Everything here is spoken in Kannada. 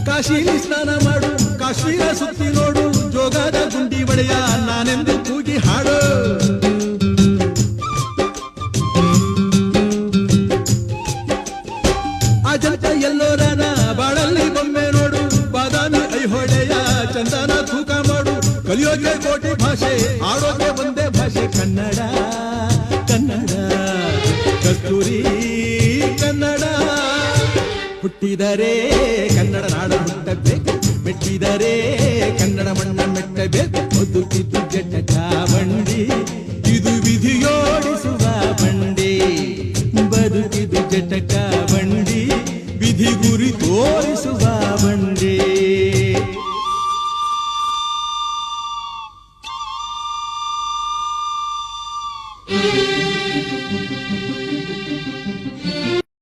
ಕಾಶಿಲಿ ಸ್ನಾನ ಮಾಡು, ಕಾಶ್ಮೀರ ಸುತ್ತಿ ನೋಡು, ಜೋಗದ ಗುಂಡಿ ಒಡೆಯ ನಾನೆಂದು ಕೂಗಿ ಹಾಡು. ಅಜಂತ ಎಲ್ಲೋರನ ಬಾಳಲ್ಲಿ ಬೊಮ್ಮೆ ನೋಡು, ಬಾದಾಮಿ ಐಹೊಳೆಯ ಚಂದನ ತೂಕ ಮಾಡು. ಕಲಿಯೋಕೆ ಕೋಟಿ ಭಾಷೆ, ಆಡೋಕೆ ಒಂದೇ ಭಾಷೆ ಕನ್ನಡ ಕನ್ನಡ ಕಸ್ತೂರಿ ಕನ್ನಡ. ಹುಟ್ಟಿದರೆ ಕನ್ನಡ ನಾಡ ಹುಟ್ಟಬೇಕು, ಮೆಟ್ಟಿದರೆ ಕನ್ನಡ ಮಣ್ಣ ಮೆಟ್ಟಬೇಕು. ಬದುಕಿದ್ದು ಜಟಕ ಬಂಡಿ, ಇದು ವಿಧಿಯೋಡಿಸುವ ಬಂಡಿ. ಬದುಕಿದ್ದು ಜಟಕ ಬಂಡಿ, ವಿಧಿ ಗುರಿ ತೋರಿಸುವ